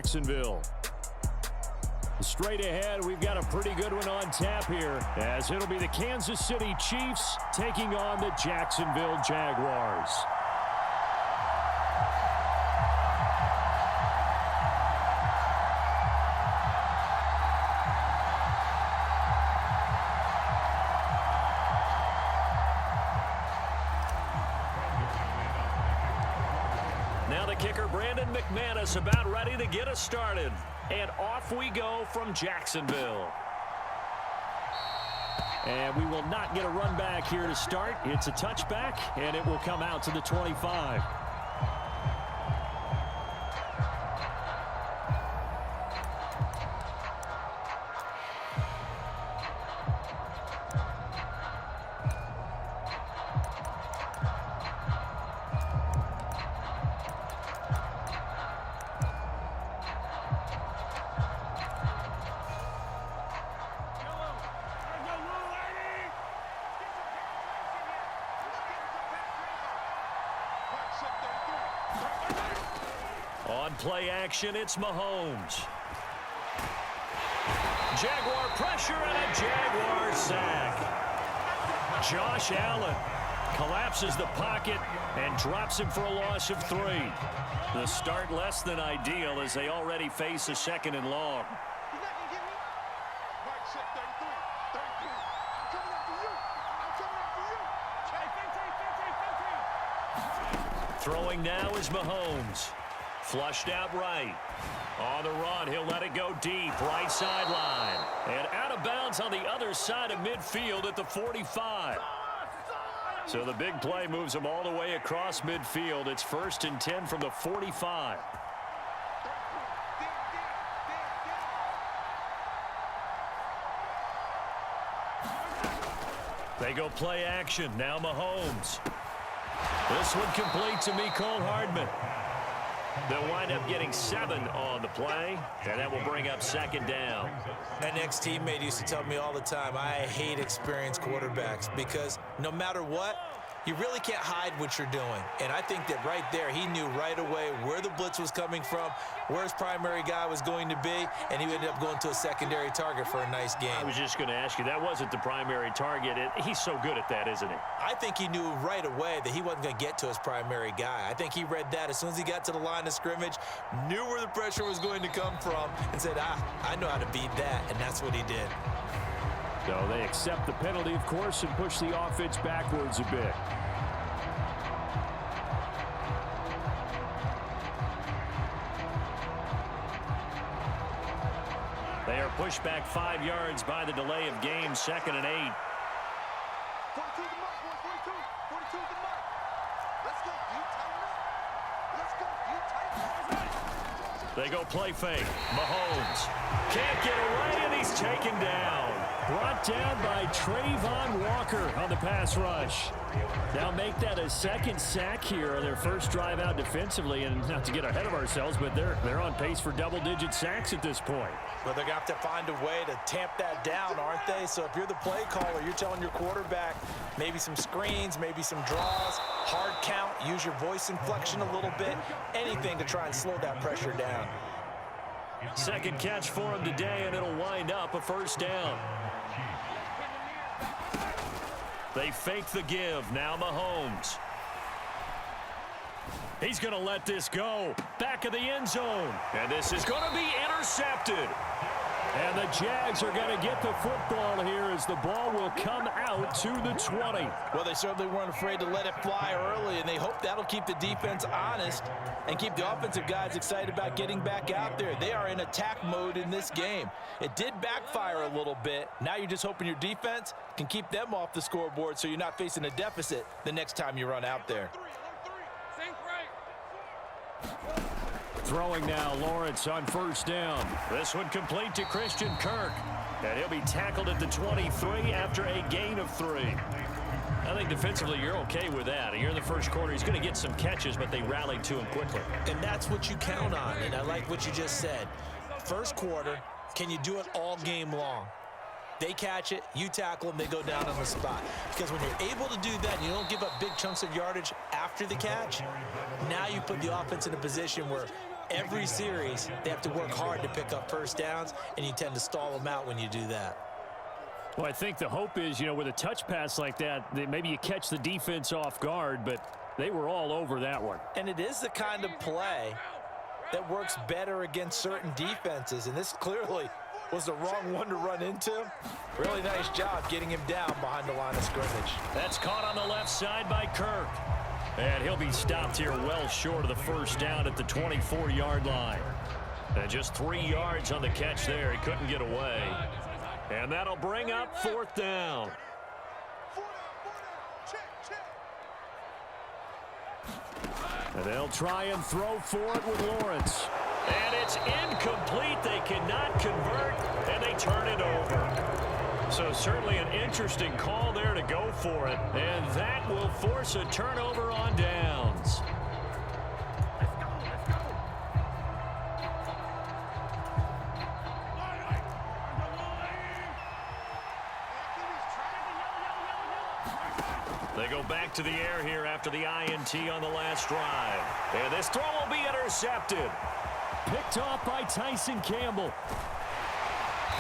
Jacksonville. Straight ahead, we've got a pretty good one on tap here, as it'll be the Kansas City Chiefs taking on the Jacksonville Jaguars. Now the kicker, Brandon McManus, about ready to get us started. And off we go from Jacksonville. And we will not get a run back here to start. It's a touchback, and it will come out to the 25. On play action, it's Mahomes. Jaguar pressure and a Jaguar sack. Josh Allen collapses the pocket and drops him for a loss of 3. The start less than ideal as they already face a 2nd and long. Throwing now is Mahomes. Flushed out right. On the run, he'll let it go deep, right sideline. And out of bounds on the other side of midfield at the 45. So the big play moves him all the way across midfield. It's 1st and 10 from the 45. They go play action. Now Mahomes. This one complete to Mecole Hardman. They'll wind up getting 7 on the play, and that will bring up 2nd down. An ex-teammate used to tell me all the time, I hate experienced quarterbacks because no matter what, you really can't hide what you're doing. And I think that right there, he knew right away where the blitz was coming from, where his primary guy was going to be, and he ended up going to a secondary target for a nice game. I was just going to ask you, that wasn't the primary target. He's so good at that, isn't he? I think he knew right away that he wasn't going to get to his primary guy. I think he read that as soon as he got to the line of scrimmage, knew where the pressure was going to come from, and said, I know how to beat that, and that's what he did. So they accept the penalty, of course, and push the offense backwards a bit. They are pushed back 5 yards by the delay of game, 2nd and 8. 42 the mark, 42 the mark. Let's go, you tighten up. Let's go, you tighten up. They go play fake. Mahomes can't get away, and he's taken down. Brought down by Trayvon Walker on the pass rush. Now make that a 2nd sack here on their first drive out defensively, and not to get ahead of ourselves, but they're on pace for double-digit sacks at this point. Well, they're going to have to find a way to tamp that down, aren't they? So if you're the play caller, you're telling your quarterback maybe some screens, maybe some draws, hard count, use your voice inflection a little bit, anything to try and slow that pressure down. 2nd catch for him today, and it'll wind up a 1st down. They fake the give. Now Mahomes. He's going to let this go. Back of the end zone. And this is going to be intercepted. And the Jags are going to get the football here as the ball will come out to the 20. Well, they certainly weren't afraid to let it fly early, and they hope that'll keep the defense honest and keep the offensive guys excited about getting back out there. They are in attack mode in this game. It did backfire a little bit. Now you're just hoping your defense can keep them off the scoreboard so you're not facing a deficit the next time you run out there. Throwing now, Lawrence on 1st down. This one complete to Christian Kirk. And he'll be tackled at the 23 after a gain of 3. I think defensively you're okay with that. You're in the first quarter. He's going to get some catches, but they rallied to him quickly. And that's what you count on, and I like what you just said. First quarter, can you do it all game long? They catch it, you tackle them, they go down on the spot. Because when you're able to do that, and you don't give up big chunks of yardage after the catch, now you put the offense in a position where every series, they have to work hard to pick up first downs, and you tend to stall them out when you do that. Well, I think the hope is, with a touch pass like that, that maybe you catch the defense off guard, but they were all over that one. And it is the kind of play that works better against certain defenses, and this clearly was the wrong one to run into. Really nice job getting him down behind the line of scrimmage. That's caught on the left side by Kirk. And he'll be stopped here well short of the first down at the 24-yard line. And just 3 yards on the catch there. He couldn't get away. And that'll bring up 4th down. And they'll try and throw for it with Lawrence. And it's incomplete. They cannot convert, and they turn it over. So certainly an interesting call there to go for it. And that will force a turnover on downs. They go back to the air here after the INT on the last drive. And this throw will be intercepted. Picked off by Tyson Campbell.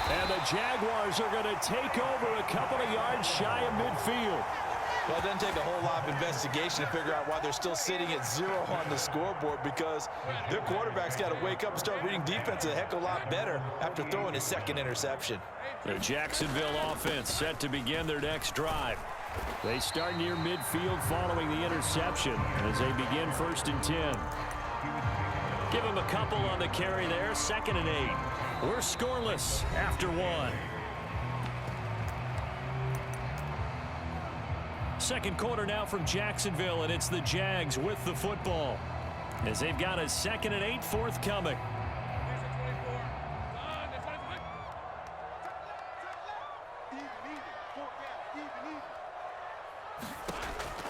And the Jaguars are going to take over a couple of yards shy of midfield. Well, it doesn't take a whole lot of investigation to figure out why they're still sitting at 0 on the scoreboard, because their quarterback's got to wake up and start reading defense a heck of a lot better after throwing his second interception. The Jacksonville offense set to begin their next drive. They start near midfield following the interception as they begin 1st and 10. Give them a couple on the carry there, 2nd and 8. We're scoreless after 1. Second quarter now from Jacksonville, and it's the Jags with the football as they've got a 2nd and 8 forthcoming.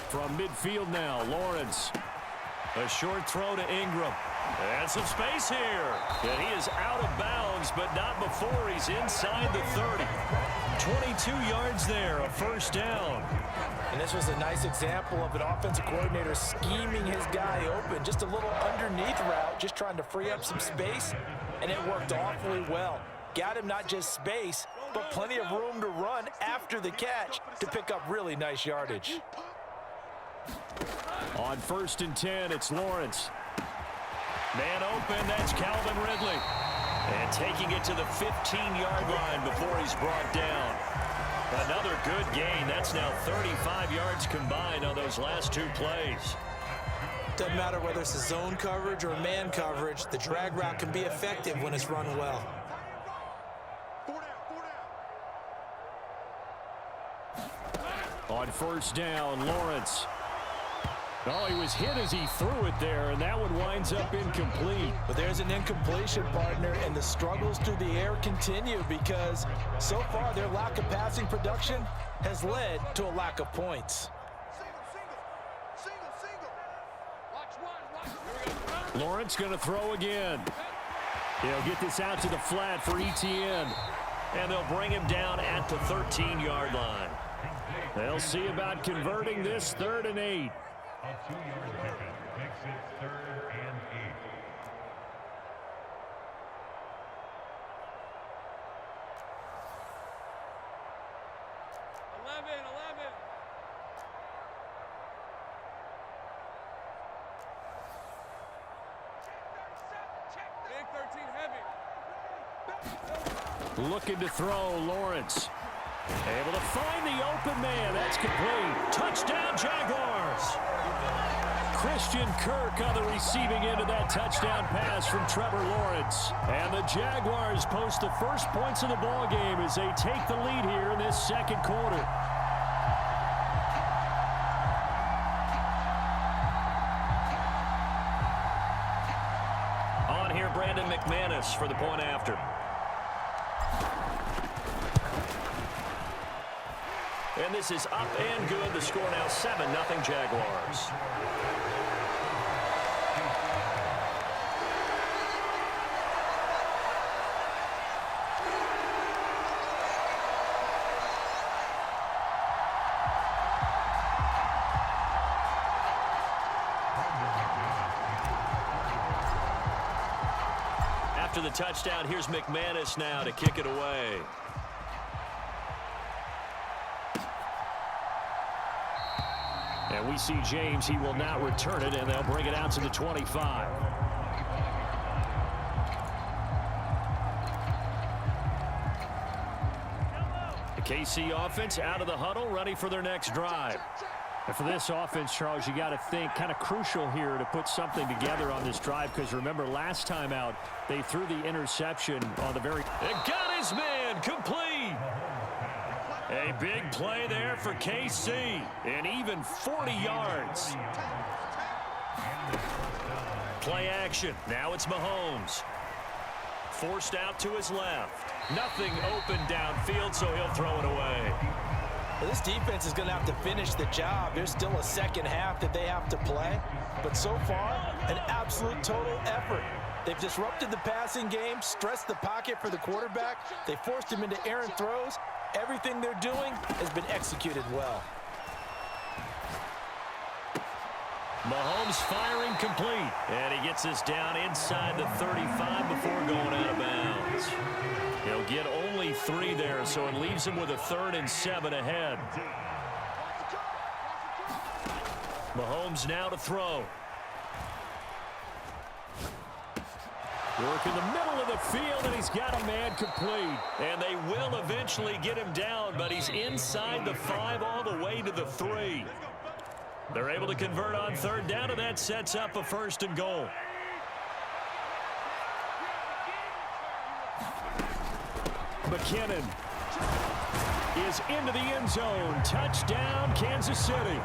From midfield now, Lawrence. A short throw to Ingram. And some space here. And he is out of bounds, but not before he's inside the 30. 22 yards there, a 1st down. And this was a nice example of an offensive coordinator scheming his guy open. Just a little underneath route, just trying to free up some space, and it worked awfully well. Got him not just space, but plenty of room to run after the catch to pick up really nice yardage. On 1st and 10, it's Lawrence. Man open, that's Calvin Ridley. And taking it to the 15-yard line before he's brought down. Another good gain. That's now 35 yards combined on those last 2 plays. Doesn't matter whether it's a zone coverage or man coverage, the drag route can be effective when it's run well. On 1st down, Lawrence. Oh, he was hit as he threw it there, and that one winds up incomplete. But there's an incompletion, partner, and the struggles through the air continue because so far their lack of passing production has led to a lack of points. Lawrence going to throw again. He'll get this out to the flat for ETN, and they'll bring him down at the 13-yard line. They'll see about converting this 3rd and 8. A 2-yard pickup makes it 3rd and 8. Looking to throw, Lawrence. Able to find the open man. That's complete. Touchdown, Jaguars. Christian Kirk on the receiving end of that touchdown pass from Trevor Lawrence. And the Jaguars post the first points of the ball game as they take the lead here in this 2nd quarter. On here, Brandon McManus for the point after. And this is up and good. The score now 7-0 Jaguars. after the touchdown, here's McManus now to kick it away. And we see James. He will not return it, and they'll bring it out to the 25. The KC offense out of the huddle, ready for their next drive. And for this offense, Charles, you got to think kind of crucial here to put something together on this drive, because remember last time out they threw the interception on the very. It got his man complete. A big play there for KC, and even 40 yards. Play action. Now it's Mahomes. Forced out to his left. Nothing open downfield, so he'll throw it away. Well, this defense is going to have to finish the job. There's still a second half that they have to play. But so far, an absolute total effort. They've disrupted the passing game, stressed the pocket for the quarterback. They forced him into errant throws. Everything they're doing has been executed well. Mahomes firing complete. And he gets this down inside the 35 before going out of bounds. He'll get only 3 there, so it leaves him with a 3rd and 7 ahead. Mahomes now to throw. Work in the middle of the field, and he's got a man complete. And they will eventually get him down, but he's inside the 5 all the way to the 3. They're able to convert on 3rd down, and that sets up a 1st and goal. McKinnon is into the end zone. Touchdown, Kansas City.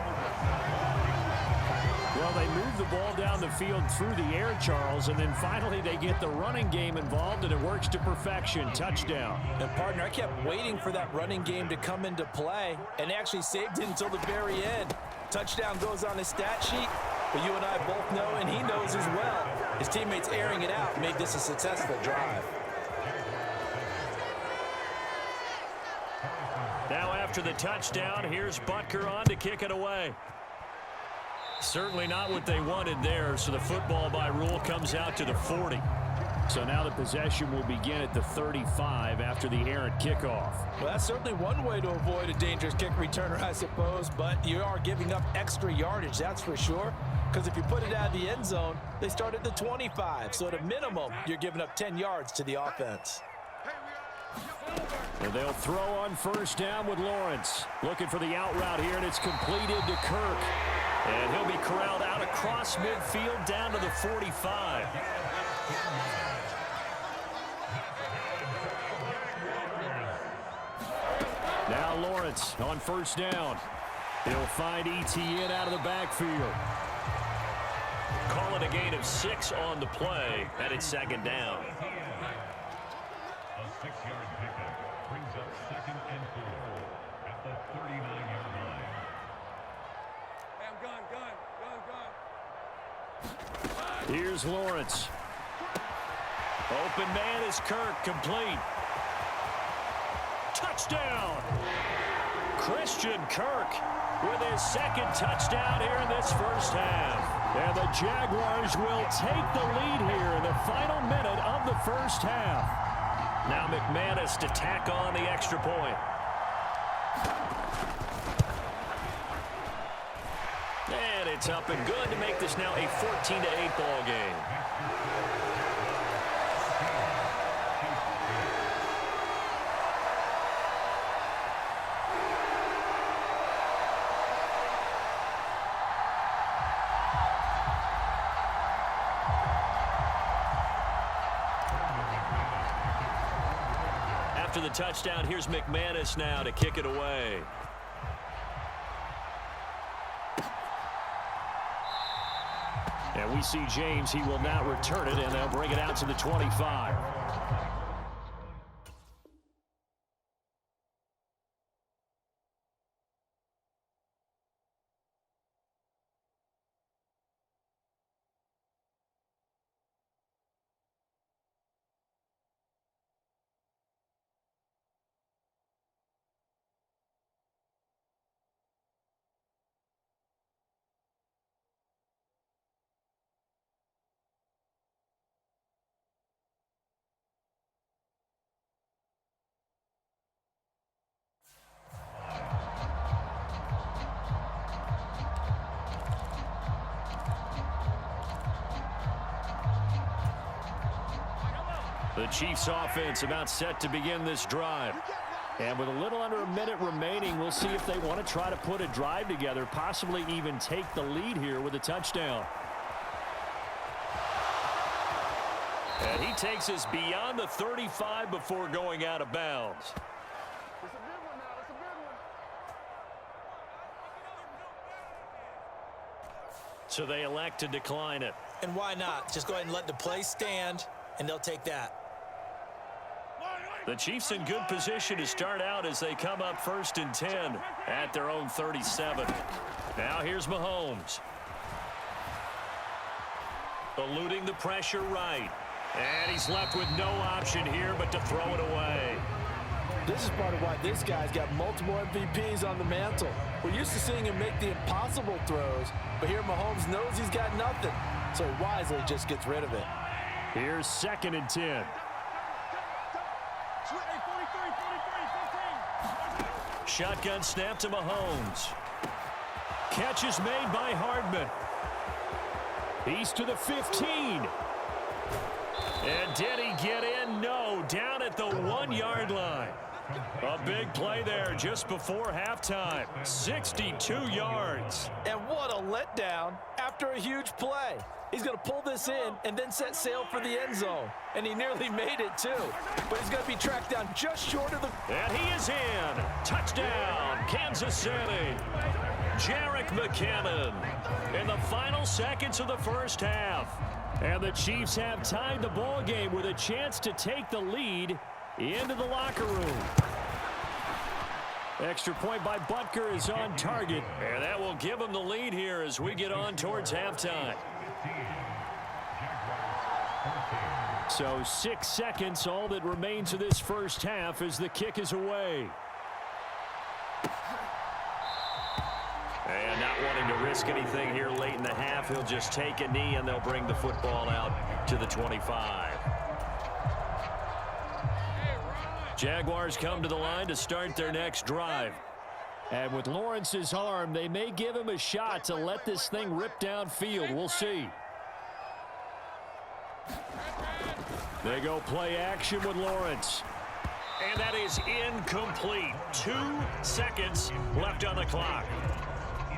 Well, they move the ball down the field through the air, Charles, and then finally they get the running game involved, and it works to perfection. Touchdown. And, partner, I kept waiting for that running game to come into play, and actually saved it until the very end. Touchdown goes on his stat sheet, but you and I both know, and he knows as well, his teammates airing it out made this a successful drive. Now after the touchdown, here's Butker on to kick it away. Certainly not what they wanted there, so the football by rule comes out to the 40. So now the possession will begin at the 35 after the errant kickoff. Well, that's certainly one way to avoid a dangerous kick returner, I suppose, but you are giving up extra yardage, that's for sure, because if you put it out of the end zone, they start at the 25, so at a minimum, you're giving up 10 yards to the offense. And they'll throw on 1st down with Lawrence. Looking for the out route here, and it's completed to Kirk. And he'll be corralled out across midfield down to the 45. Now Lawrence on 1st down. He'll find ETN out of the backfield. Call it a gain of 6 on the play, and it's 2nd down. A 6-yard pickup brings up 2nd and 4 at the 39-yard line. Hey, I'm gone. Here's Lawrence. Open man is Kirk, complete. Touchdown! Christian Kirk with his 2nd touchdown here in this 1st half. And the Jaguars will take the lead here in the final minute of the 1st half. Now McManus to tack on the extra point. And it's up and good to make this now a 14-8 ball game. After the touchdown, here's McManus now to kick it away. And we see James. He will not return it, and they'll bring it out to the 25. The Chiefs offense about set to begin this drive. And with a little under a minute remaining, we'll see if they want to try to put a drive together, possibly even take the lead here with a touchdown. And he takes us beyond the 35 before going out of bounds. So they elect to decline it. And why not? Just go ahead and let the play stand, and they'll take that. The Chiefs in good position to start out as they come up 1st and 10 at their own 37. Now here's Mahomes. Eluding the pressure right. And he's left with no option here but to throw it away. This is part of why this guy's got multiple MVPs on the mantle. We're used to seeing him make the impossible throws, but here Mahomes knows he's got nothing, so he wisely just gets rid of it. Here's 2nd and 10. Shotgun snap to Mahomes. Catch is made by Hardman. He's to the 15. And did he get in? No, down at the 1-yard line. A big play there just before halftime. 62 yards. And what a letdown after a huge play. He's going to pull this in and then set sail for the end zone. And he nearly made it, too. But he's going to be tracked down just short of the... And he is in. Touchdown, Kansas City. Jerick McKinnon in the final seconds of the first half. And the Chiefs have tied the ball game with a chance to take the lead into the locker room. Extra point by Butker is on target. And that will give him the lead here as we get on towards halftime. So 6 seconds, all that remains of this first half as the kick is away. And not wanting to risk anything here late in the half, he'll just take a knee and they'll bring the football out to the 25. Jaguars come to the line to start their next drive. And with Lawrence's arm, they may give him a shot to let this thing rip downfield. We'll see. They go play action with Lawrence. And that is incomplete. 2 seconds left on the clock.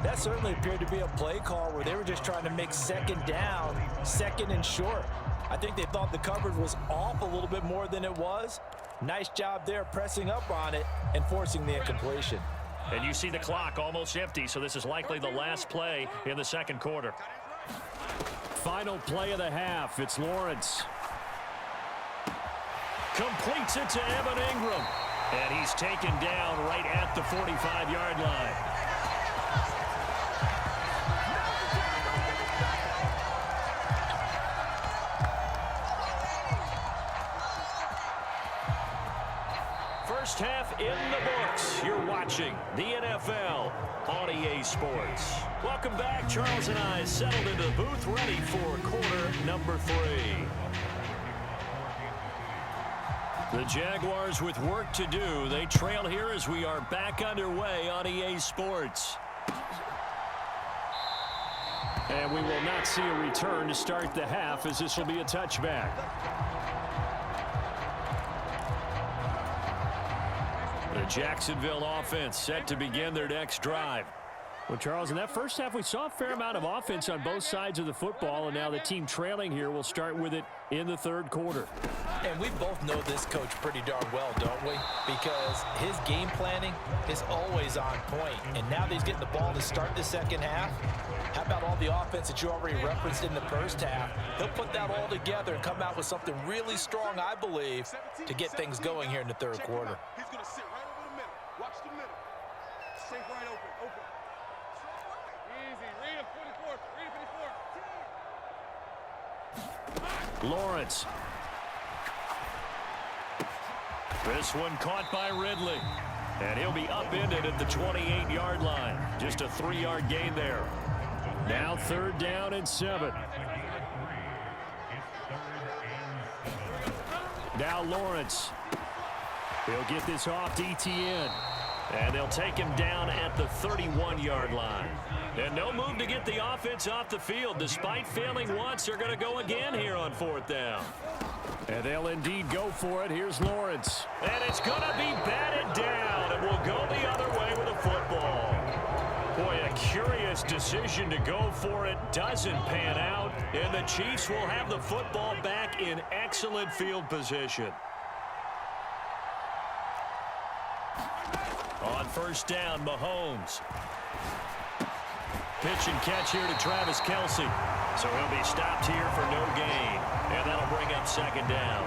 That certainly appeared to be a play call where they were just trying to make 2nd down, 2nd and short. I think they thought the coverage was off a little bit more than it was. Nice job there pressing up on it and forcing the incompletion. And you see the clock almost empty, so this is likely the last play in the 2nd quarter. Final play of the half. It's Lawrence. Completes it to Evan Ingram. And he's taken down right at the 45-yard line. First half in the books. You're watching the NFL on EA Sports. Welcome back. Charles and I settled into the booth ready for quarter number 3. The Jaguars with work to do. They trail here as we are back underway on EA Sports. And we will not see a return to start the half as this will be a touchback. The Jacksonville offense set to begin their next drive. Well, Charles, in that first half, we saw a fair amount of offense on both sides of the football, and now the team trailing here will start with it in the 3rd quarter. And we both know this coach pretty darn well, don't we? Because his game planning is always on point. And now that he's getting the ball to start the 2nd half, how about all the offense that you already referenced in the first half? He'll put that all together and come out with something really strong, I believe, to get things going here in the 3rd quarter. He's going to sit right over the middle. Watch the middle. Sink right open. Easy. Read him, 44. Read him, 54. Lawrence. This one caught by Ridley. And he'll be upended at the 28-yard line. Just a 3-yard gain there. Now 3rd down and 7. Now Lawrence. He'll get this off to ETN. And they'll take him down at the 31-yard line. And no move to get the offense off the field. Despite failing once, they're going to go again here on 4th down. And they'll indeed go for it. Here's Lawrence. And it's going to be batted down, and will go the other way with a football. Boy, a curious decision to go for it. Doesn't pan out, and the Chiefs will have the football back in excellent field position. On first down, Mahomes. Pitch and catch here to Travis Kelce. So he'll be stopped here for no gain. And that'll bring up second down.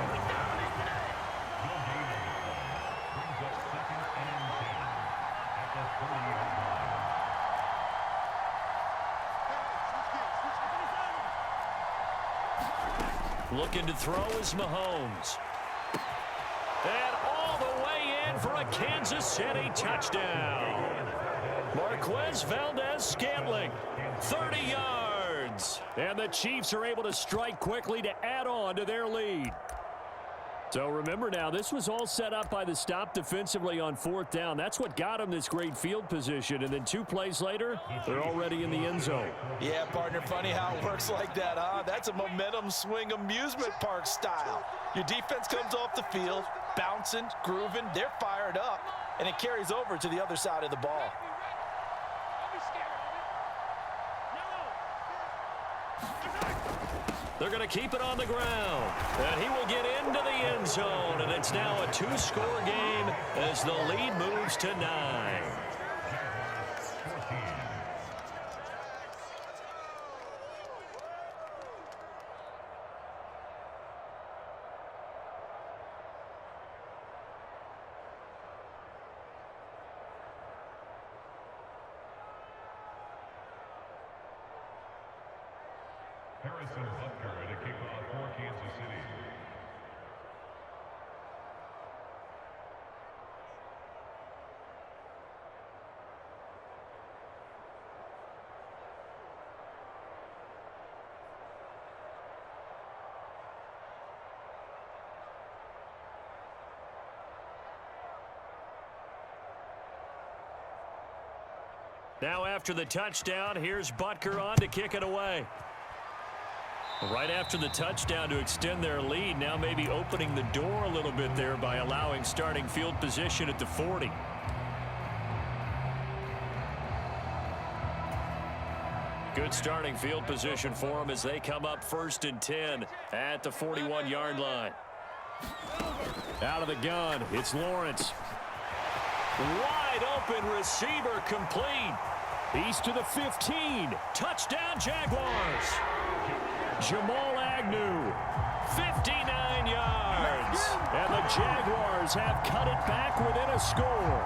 Looking to throw is Mahomes. And all the way in for a Kansas City touchdown. Marquez Valdez-Scantling, 30 yards. And the Chiefs are able to strike quickly to add on to their lead. So remember now, this was all set up by the stop defensively on fourth down. That's what got them this great field position. And then 2 plays later, they're already in the end zone. Yeah, partner, funny how it works like that, huh? That's a momentum swing amusement park style. Your defense comes off the field, bouncing, grooving, they're fired up, and it carries over to the other side of the ball. They're going to keep it on the ground. And he will get into the end zone. And it's now a 2-score game as the lead moves to 9. Harrison Butker to kick off for Kansas City. Now after the touchdown, here's Butker on to kick it away. Right after the touchdown to extend their lead, now maybe opening the door a little bit there by allowing starting field position at the 40. Good starting field position for them as they come up 1st and 10 at the 41-yard line. Out of the gun, it's Lawrence. Wide open receiver complete. He's to the 15. Touchdown Jaguars. Jamal Agnew, 59 yards. and the Jaguars have cut it back within a score.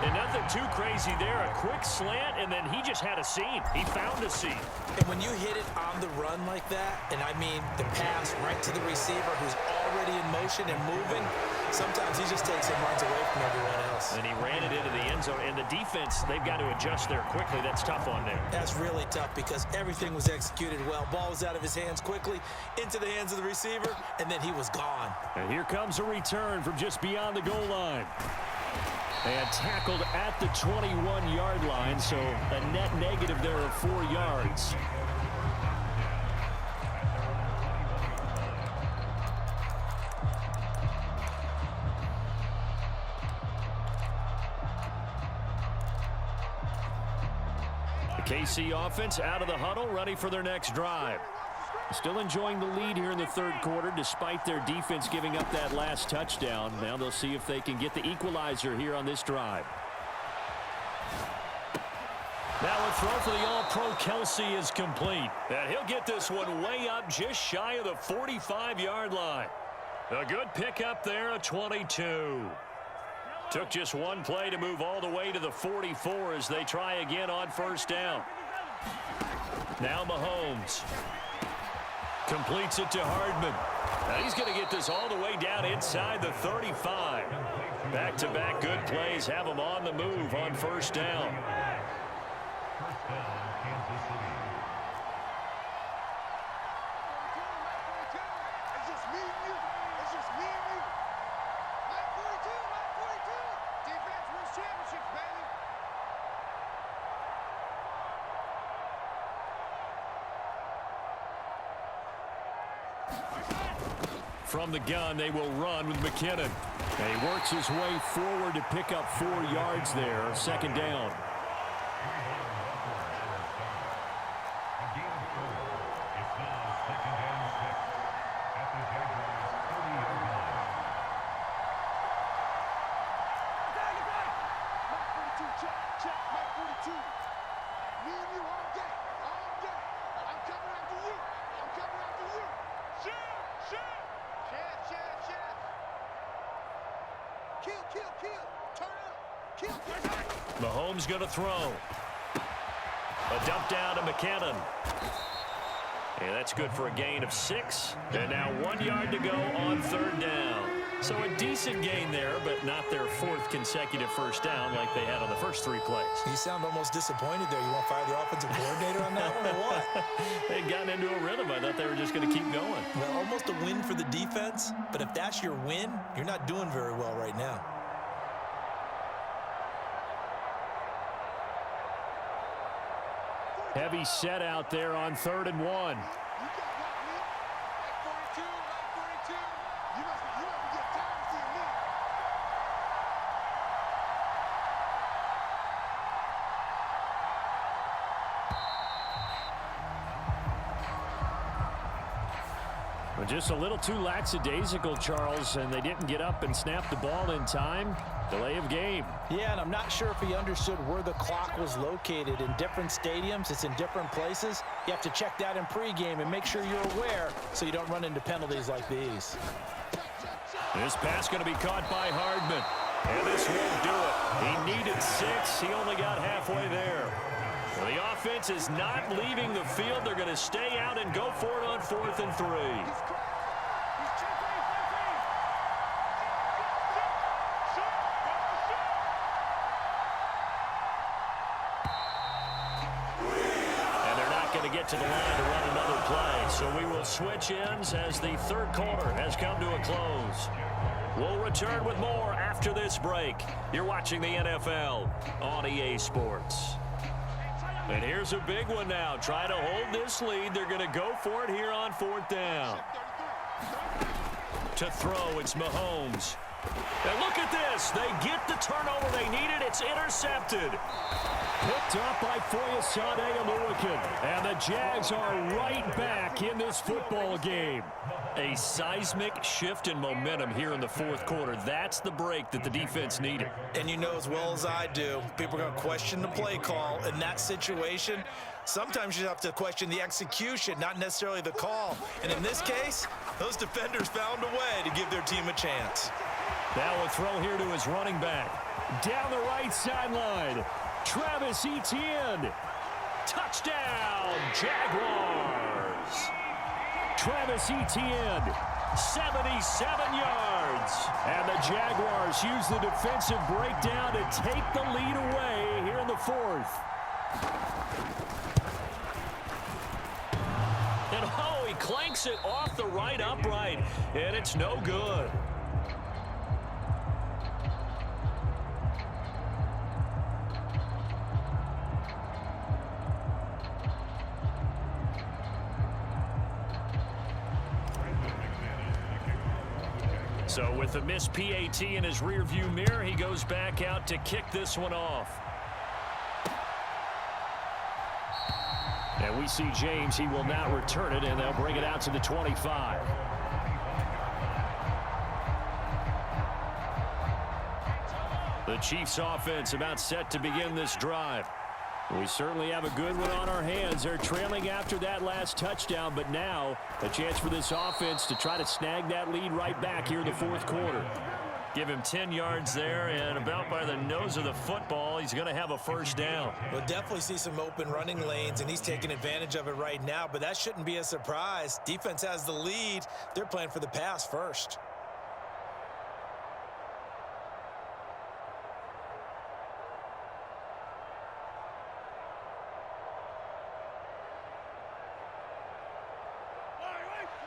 And nothing too crazy there. A quick slant, and then he just had a seam. He found a seam. And when you hit it on the run like that, and I mean the pass right to the receiver who's already in motion and moving, sometimes he just takes it and runs away from everyone else. And he ran it into the end zone. And the defense, they've got to adjust there quickly. That's tough on them. That's really tough because everything was executed well. Ball was out of his hands quickly, into the hands of the receiver, and then he was gone. And here comes a return from just beyond the goal line. And tackled at the 21-yard line, so a net negative there of 4 yards. The KC offense out of the huddle, ready for their next drive. Still enjoying the lead here in the third quarter despite their defense giving up that last touchdown. Now they'll see if they can get the equalizer here on this drive. Now a throw for the All-Pro Kelce is complete. And he'll get this one way up just shy of the 45-yard line. A good pickup there, a 22. Took just one play to move all the way to the 44 as they try again on first down. Now Mahomes. Completes it to Hardman. Now he's going to get this all the way down inside the 35. Back-to-back good plays have him on the move on first down. First down, Kansas City. It's just me and you. It's just me and you. 942, 942. Defense wins championships, baby. from the gun, they will run with McKinnon. And he works his way forward to pick up 4 yards there. Second down. Mahomes going to throw. A dump down to McKinnon. And that's good for a gain of 6. And now 1 yard to go on third down. So a decent gain there, but not their 4th consecutive first down like they had on the first 3 plays. You sound almost disappointed there. You want to fire the offensive coordinator on that one or what? They'd gotten into a rhythm. I thought they were just going to keep going. Well, almost a win for the defense, but if that's your win, you're not doing very well right now. Heavy set out there on 3rd and 1. Just a little too lackadaisical, Charles, and they didn't get up and snap the ball in time. Delay of game. Yeah, and I'm not sure if he understood where the clock was located. In different stadiums, it's in different places. You have to check that in pregame and make sure you're aware so you don't run into penalties like these. This pass going to be caught by Hardman. And this won't do it. He needed 6. He only got halfway there. Well, the offense is not leaving the field. They're going to stay out and go for it on 4th and 3. Get to the line to run another play. So we will switch ends as the 3rd quarter has come to a close. We'll return with more after this break. You're watching the NFL on EA Sports. And here's a big one now. Try to hold this lead. They're going to go for it here on 4th down. To throw, it's Mahomes. And look at this. They get the turnover they needed. It's intercepted. Picked up by Foyesade Aluakin. And the Jags are right back in this football game. A seismic shift in momentum here in the 4th quarter. That's the break that the defense needed. And you know as well as I do, people are going to question the play call in that situation. Sometimes you have to question the execution, not necessarily the call. And in this case, those defenders found a way to give their team a chance. Now a throw here to his running back. Down the right sideline. Travis Etienne. Touchdown, Jaguars. Travis Etienne, 77 yards. And the Jaguars use the defensive breakdown to take the lead away here in the 4th. And oh, he clanks it off the right upright, and it's no good. So with a missed PAT in his rearview mirror, he goes back out to kick this one off. And we see James. He will not return it, and they'll bring it out to the 25. The Chiefs offense about set to begin this drive. We certainly have a good one on our hands. They're trailing after that last touchdown, but now a chance for this offense to try to snag that lead right back here in the 4th quarter. Give him 10 yards there, and about by the nose of the football, he's going to have a first down. We'll definitely see some open running lanes, and he's taking advantage of it right now, but that shouldn't be a surprise. Defense has the lead. They're playing for the pass first.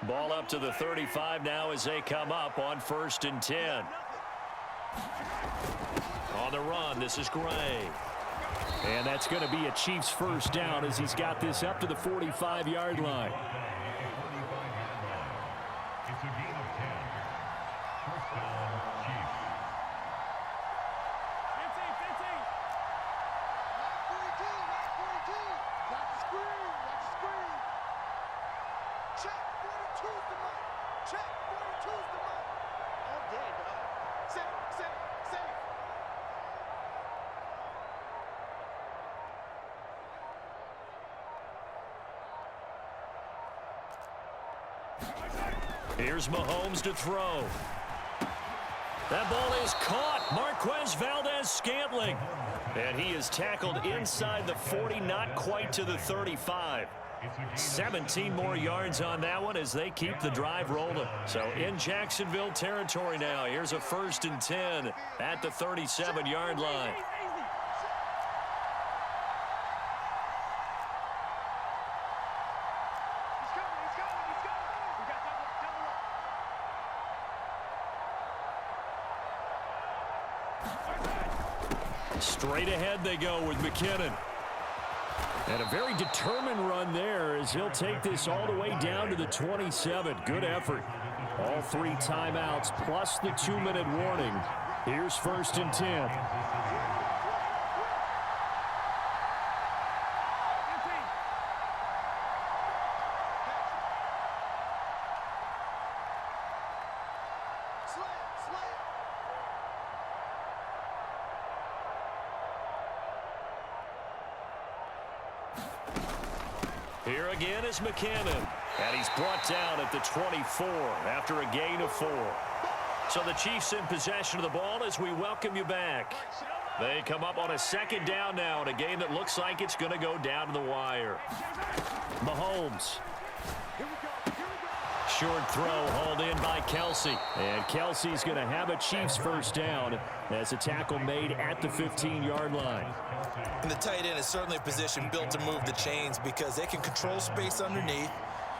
Ball up to the 35 now as they come up on 1st and 10. On the run, this is Gray. And that's going to be a Chiefs first down as he's got this up to the 45-yard line. It's a game of 10. First down, Chiefs. 42. Got the screen. Check, 42's the mark. Check, 42's the mark. All day, dog. Safe. Here's Mahomes to throw. That ball is caught. Marquez Valdez-Scantling. And he is tackled inside the 40, not quite to the 35. 17 more yards on that one as they keep the drive rolling. So in Jacksonville territory now. Here's a 1st and 10 at the 37-yard line. Straight ahead they go with McKinnon. And a very determined run there as he'll take this all the way down to the 27. Good effort. All 3 timeouts plus the 2-minute warning. Here's 1st and 10. Here again is McKinnon. And he's brought down at the 24 after a gain of 4. So the Chiefs in possession of the ball as we welcome you back. They come up on a 2nd down now in a game that looks like it's going to go down to the wire. Mahomes. Short throw hauled in by Kelsey. And Kelsey's going to have a Chiefs 1st down as a tackle made at the 15-yard line. And the tight end is certainly a position built to move the chains because they can control space underneath.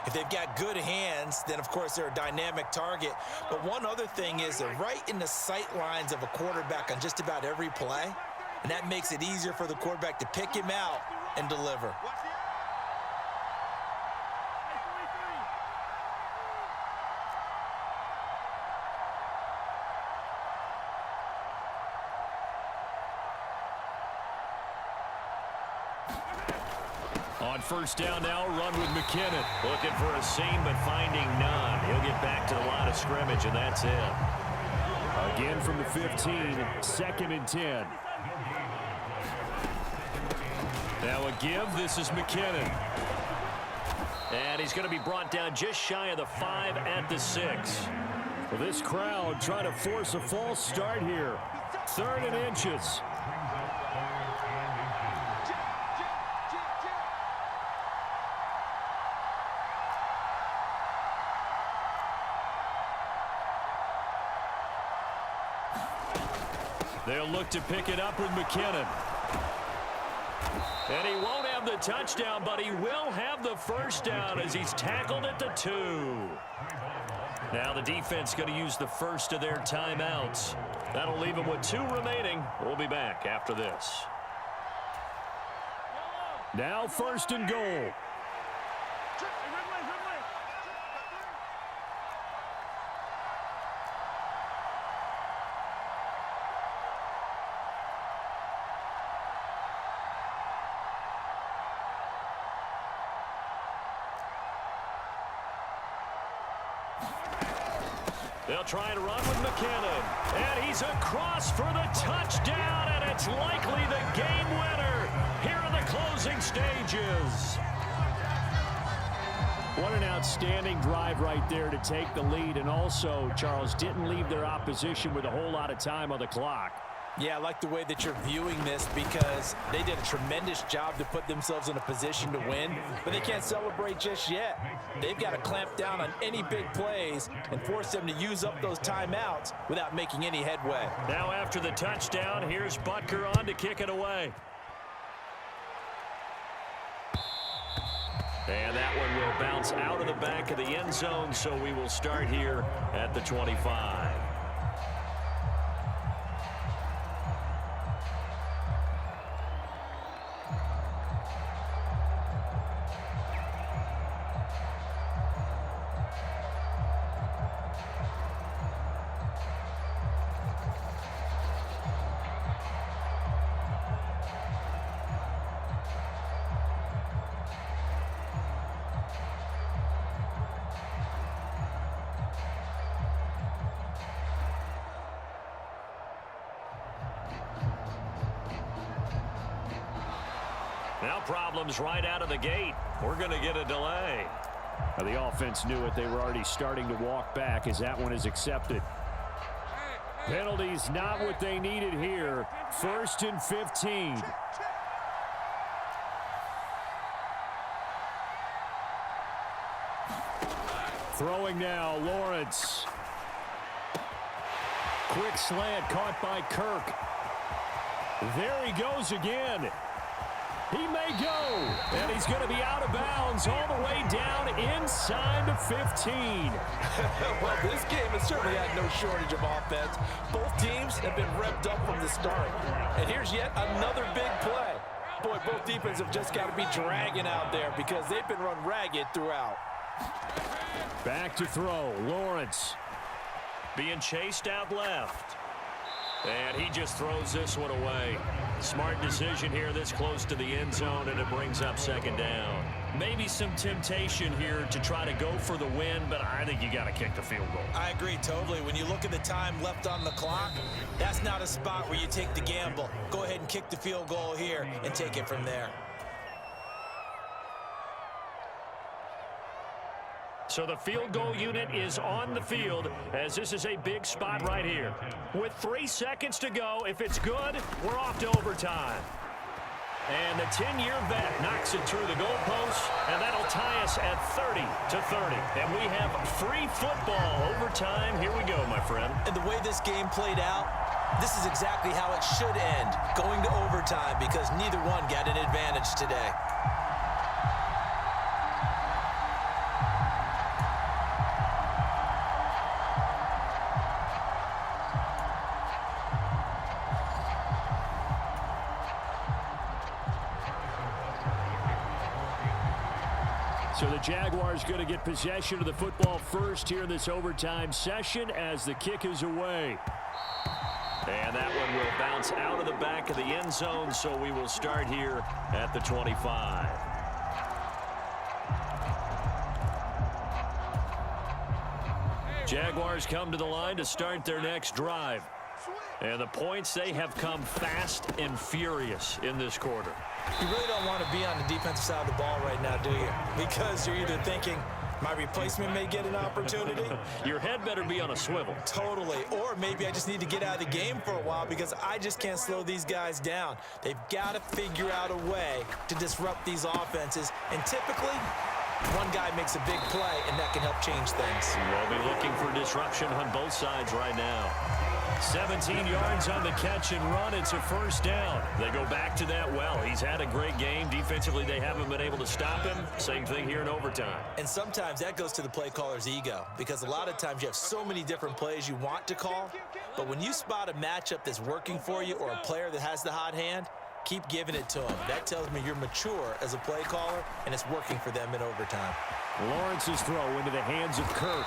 If they've got good hands, then, of course, they're a dynamic target. But one other thing is they're right in the sight lines of a quarterback on just about every play. And that makes it easier for the quarterback to pick him out and deliver. On 1st down now, run with McKinnon. Looking for a seam, but finding none. He'll get back to the line of scrimmage, and that's it. Again from the 15, 2nd and 10. Now a give. This is McKinnon. And he's going to be brought down just shy of the 5 at the 6. Well, this crowd trying to force a false start here. 3rd and inches. They'll look to pick it up with McKinnon. And he won't have the touchdown, but he will have the 1st down as he's tackled at the 2. Now the defense going to use the 1st of their timeouts. That'll leave them with 2 remaining. We'll be back after this. Now 1st and goal. They'll try to run with McKinnon. And he's across for the touchdown, and it's likely the game winner here in the closing stages. What an outstanding drive right there to take the lead. And also, Charles, didn't leave their opposition with a whole lot of time on the clock. Yeah, I like the way that you're viewing this because they did a tremendous job to put themselves in a position to win, but they can't celebrate just yet. They've got to clamp down on any big plays and force them to use up those timeouts without making any headway. Now after the touchdown, here's Butker on to kick it away. And that one will bounce out of the back of the end zone, so we will start here at the 25. Now problems right out of the gate. We're going to get a delay. Now, the offense knew it. They were already starting to walk back as that one is accepted. Penalties not what they needed here. 1st and 15. Throwing now, Lawrence. Quick slant caught by Kirk. There he goes again. He may go, and he's going to be out of bounds all the way down inside the 15. Well, this game has certainly had no shortage of offense. Both teams have been revved up from the start. And here's yet another big play. Boy, both defenses have just got to be dragging out there because they've been run ragged throughout. Back to throw, Lawrence. Being chased out left. And he just throws this one away. Smart decision here this close to the end zone, and it brings up 2nd down. Maybe some temptation here to try to go for the win, but I think you got to kick the field goal. I agree totally. When you look at the time left on the clock, that's not a spot where you take the gamble. Go ahead and kick the field goal here and take it from there. So the field goal unit is on the field as this is a big spot right here. With 3 seconds to go, if it's good, we're off to overtime. And the 10-year vet knocks it through the goalpost, and that'll tie us at 30-30. And we have free football overtime. Here we go, my friend. And the way this game played out, this is exactly how it should end, going to overtime, because neither one got an advantage today. So the Jaguars going to get possession of the football first here in this overtime session as the kick is away. And that one will bounce out of the back of the end zone, so we will start here at the 25. Jaguars come to the line to start their next drive. And the points, they have come fast and furious in this quarter. You really don't want to be on the defensive side of the ball right now, do you? Because you're either thinking, my replacement may get an opportunity. Your head better be on a swivel. Totally. Or maybe I just need to get out of the game for a while because I just can't slow these guys down. They've got to figure out a way to disrupt these offenses. And typically, one guy makes a big play, and that can help change things. We'll be looking for disruption on both sides right now. 17 yards on the catch and run. It's a 1st down. They go back to that well. He's had a great game. Defensively, they haven't been able to stop him. Same thing here in overtime. And sometimes that goes to the play caller's ego because a lot of times you have so many different plays you want to call. But when you spot a matchup that's working for you or a player that has the hot hand, keep giving it to him. That tells me you're mature as a play caller, and it's working for them in overtime. Lawrence's throw into the hands of Kirk.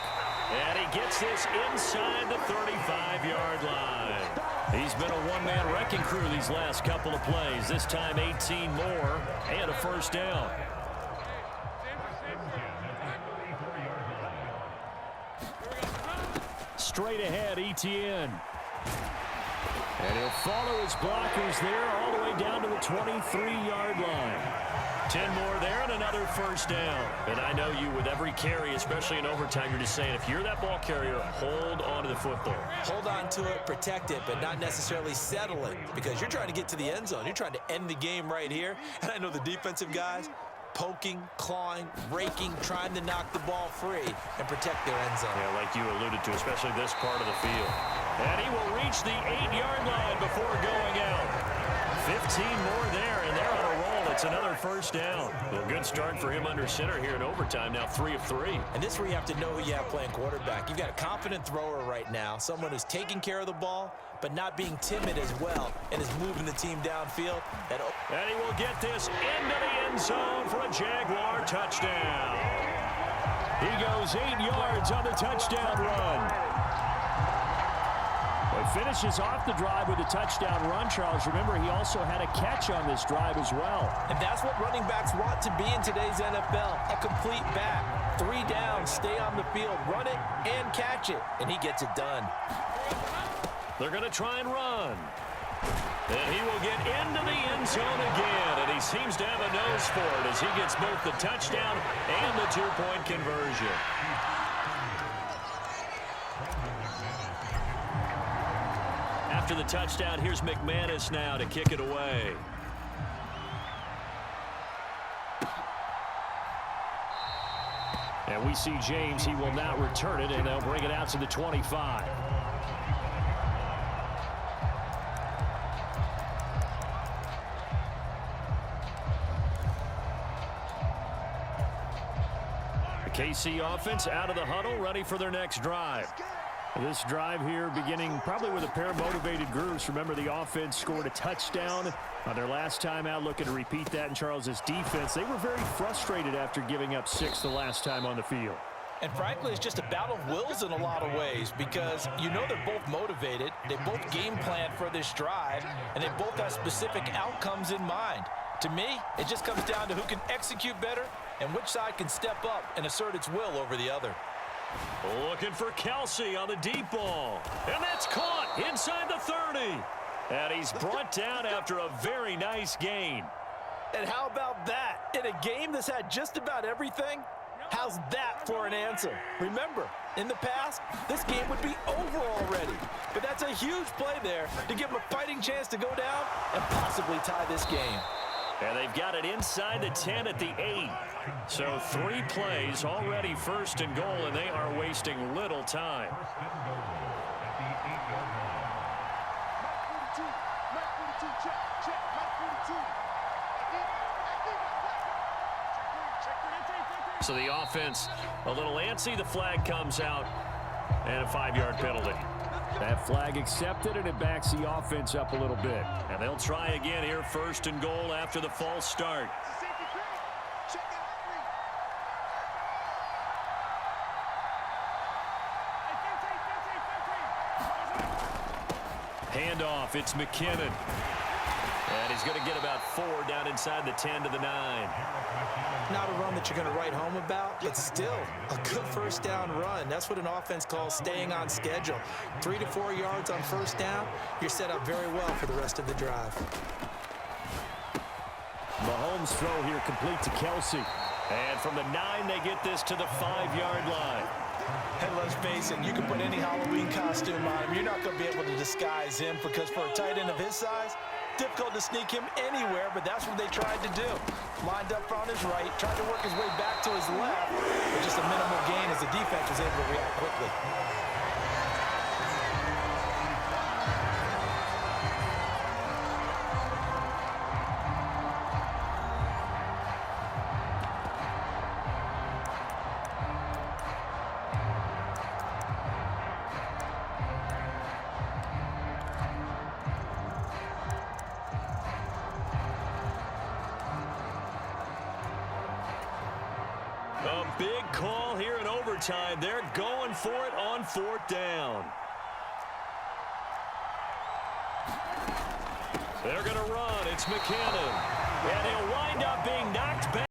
And he gets this inside the 35-yard line. He's been a one-man wrecking crew these last couple of plays. This time 18 more and a 1st down. Straight ahead, ETN. And he'll follow his blockers there all the way down to the 23-yard line. 10 more there and another 1st down. And I know you, with every carry, especially in overtime, you're just saying, if you're that ball carrier, hold on to the football. Hold on to it, protect it, but not necessarily settle it because you're trying to get to the end zone. You're trying to end the game right here. And I know the defensive guys poking, clawing, raking, trying to knock the ball free and protect their end zone. Yeah, like you alluded to, especially this part of the field. And he will reach the 8-yard line before going out. 15 more there, and they're on a roll. It's another 1st down. Well, good start for him under center here in overtime. Now 3 of 3. And this is where you have to know who you have playing quarterback. You've got a confident thrower right now, someone who's taking care of the ball, but not being timid as well, and is moving the team downfield. And he will get this into the end zone for a Jaguar touchdown. He goes 8 yards on the touchdown run. Well, he finishes off the drive with a touchdown run, Charles. Remember, he also had a catch on this drive as well. And that's what running backs want to be in today's NFL, a complete back. 3 downs, stay on the field, run it, and catch it. And he gets it done. They're going to try and run. And he will get into the end zone again, and he seems to have a nose for it as he gets both the touchdown and the two-point conversion. After the touchdown, here's McManus now to kick it away. And we see James. He will not return it, and they'll bring it out to the 25. The KC offense out of the huddle, ready for their next drive. This drive here beginning probably with a pair of motivated groups. Remember, the offense scored a touchdown on their last time out, looking to repeat that in Charles's defense. They were very frustrated after giving up 6 the last time on the field. And frankly, it's just a battle of wills in a lot of ways because you know they're both motivated. They both game plan for this drive, and they both have specific outcomes in mind. To me, it just comes down to who can execute better and which side can step up and assert its will over the other. Looking for Kelsey on the deep ball. And that's caught inside the 30. And he's brought down after a very nice gain. And how about that? In a game that's had just about everything, how's that for an answer? Remember, in the past, this game would be over already. But that's a huge play there to give them a fighting chance to go down and possibly tie this game. And they've got it inside the 10 at the 8. So 3 plays already 1st and goal, and they are wasting little time. First and goal at the 8-yard line. Mark 42, check, Mark 42. So the offense a little antsy. The flag comes out, and a 5-yard penalty. That flag accepted, and it backs the offense up a little bit. And they'll try again here, 1st and goal after the false start. Handoff, it's McKinnon. And he's going to get about 4 down inside the 10 to the 9. Not a run that you're going to write home about, but still a good first down run. That's what an offense calls staying on schedule. 3 to 4 yards on first down, you're set up very well for the rest of the drive. Mahomes' throw here complete to Kelsey. And from the 9, they get this to the 5-yard line. And let's face it, you can put any Halloween costume on him. You're not going to be able to disguise him because for a tight end of his size, difficult to sneak him anywhere, but that's what they tried to do. Lined up on his right, tried to work his way back to his left, but just a minimal gain as the defense was able to react quickly. A big call here in overtime. They're going for it on 4th down. They're going to run. It's McKinnon. And he'll wind up being knocked back.